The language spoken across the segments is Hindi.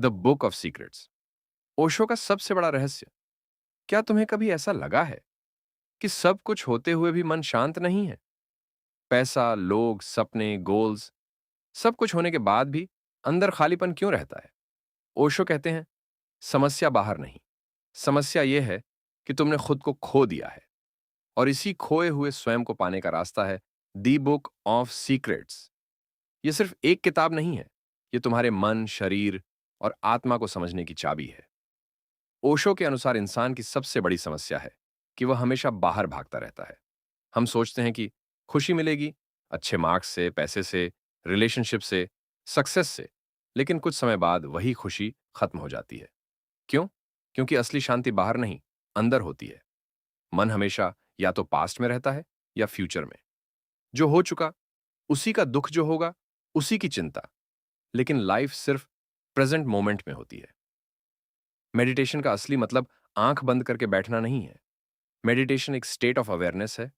The book of secrets. Osho का सबसे बड़ा रहस्य। क्या तुम्हें कभी ऐसा लगा है कि सब कुछ होते हुए भी मन शांत नहीं है? पैसा, लोग, सपने, गोल्स, सब कुछ होने के बाद भी अंदर खालीपन क्यों रहता है? ओशो कहते हैं, समस्या बाहर नहीं, समस्या यह है कि तुमने खुद को खो दिया है। और इसी खोए हुए स्वयं को पाने का रास्ता है दी बुक ऑफ सीक्रेट्स। ये सिर्फ एक किताब नहीं है, ये तुम्हारे मन, शरीर और आत्मा को समझने की चाबी है। ओशो के अनुसार इंसान की सबसे बड़ी समस्या है कि वह हमेशा बाहर भागता रहता है। हम सोचते हैं कि खुशी मिलेगी अच्छे मार्क्स से, पैसे से, रिलेशनशिप से, सक्सेस से, लेकिन कुछ समय बाद वही खुशी खत्म हो जाती है। क्यों? क्योंकि असली शांति बाहर नहीं, अंदर होती है। मन हमेशा या तो पास्ट में रहता है या फ्यूचर में। जो हो चुका, उसी का दुख, जो होगा उसी की चिंता। लेकिन लाइफ सिर्फ प्रेजेंट मोमेंट में होती है। मेडिटेशन का असली मतलब आंख बंद करके बैठना नहीं है। मेडिटेशन एक स्टेट ऑफ अवेयरनेस है।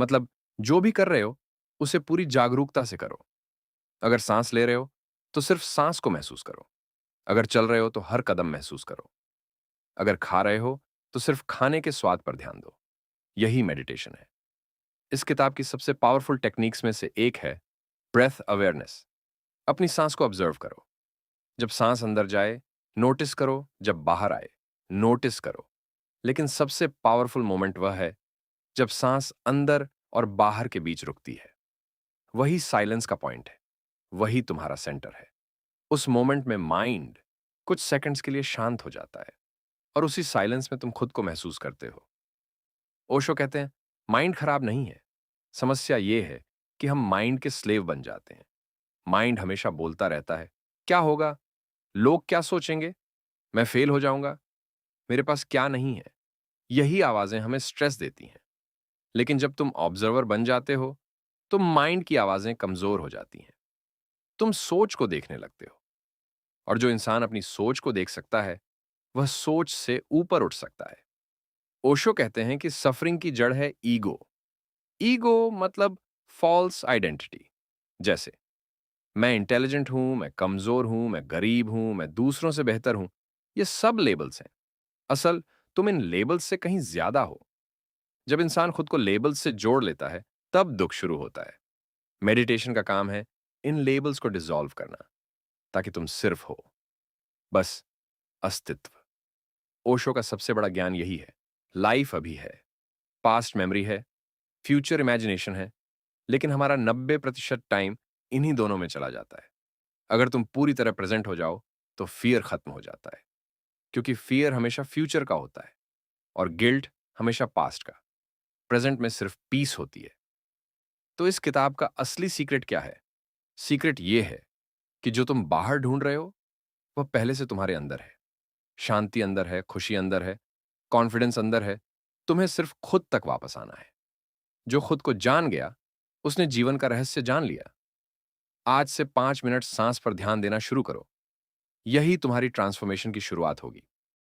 मतलब जो भी कर रहे हो उसे पूरी जागरूकता से करो। अगर सांस ले रहे हो तो सिर्फ सांस को महसूस करो। अगर चल रहे हो तो हर कदम महसूस करो। अगर खा रहे हो तो सिर्फ खाने के स्वाद पर ध्यान दो। यही मेडिटेशन है। इस किताब की सबसे पावरफुल टेक्निक्स में से एक है ब्रेथ अवेयरनेस। अपनी सांस को ऑब्जर्व करो। जब सांस अंदर जाए नोटिस करो, जब बाहर आए नोटिस करो। लेकिन सबसे पावरफुल मोमेंट वह है जब सांस अंदर और बाहर के बीच रुकती है। वही साइलेंस का पॉइंट है, वही तुम्हारा सेंटर है। उस मोमेंट में माइंड कुछ सेकंड्स के लिए शांत हो जाता है और उसी साइलेंस में तुम खुद को महसूस करते हो। ओशो कहते हैं, माइंड खराब नहीं है, समस्या यह है कि हम माइंड के स्लेव बन जाते हैं। माइंड हमेशा बोलता रहता है, क्या होगा, लोग क्या सोचेंगे, मैं फेल हो जाऊंगा, मेरे पास क्या नहीं है। यही आवाजें हमें स्ट्रेस देती हैं। लेकिन जब तुम ऑब्जर्वर बन जाते हो तो माइंड की आवाजें कमजोर हो जाती हैं। तुम सोच को देखने लगते हो। और जो इंसान अपनी सोच को देख सकता है वह सोच से ऊपर उठ सकता है। ओशो कहते हैं कि सफरिंग की जड़ है ईगो। ईगो मतलब फॉल्स आइडेंटिटी। जैसे मैं इंटेलिजेंट हूं, मैं कमजोर हूं, मैं गरीब हूं, मैं दूसरों से बेहतर हूं। ये सब लेबल्स हैं। असल तुम इन लेबल्स से कहीं ज्यादा हो। जब इंसान खुद को लेबल्स से जोड़ लेता है तब दुख शुरू होता है। मेडिटेशन का काम है इन लेबल्स को डिसॉल्व करना, ताकि तुम सिर्फ हो, बस अस्तित्व। ओशो का सबसे बड़ा ज्ञान यही है। लाइफ अभी है, पास्ट मेमोरी है, फ्यूचर इमेजिनेशन है, लेकिन हमारा 90% टाइम इन्हीं दोनों में चला जाता है। अगर तुम पूरी तरह प्रेजेंट हो जाओ तो फियर खत्म हो जाता है, क्योंकि फियर हमेशा फ्यूचर का होता है और गिल्ट हमेशा पास्ट का। प्रेजेंट में सिर्फ पीस होती है। तो इस किताब का असली सीक्रेट क्या है? सीक्रेट ये है कि जो तुम बाहर ढूंढ रहे हो वह पहले से तुम्हारे अंदर है। शांति अंदर है, खुशी अंदर है, कॉन्फिडेंस अंदर है। तुम्हें सिर्फ खुद तक वापस आना है। जो खुद को जान गया उसने जीवन का रहस्य जान लिया। आज से 5 मिनट सांस पर ध्यान देना शुरू करो। यही तुम्हारी ट्रांसफॉर्मेशन की शुरुआत होगी।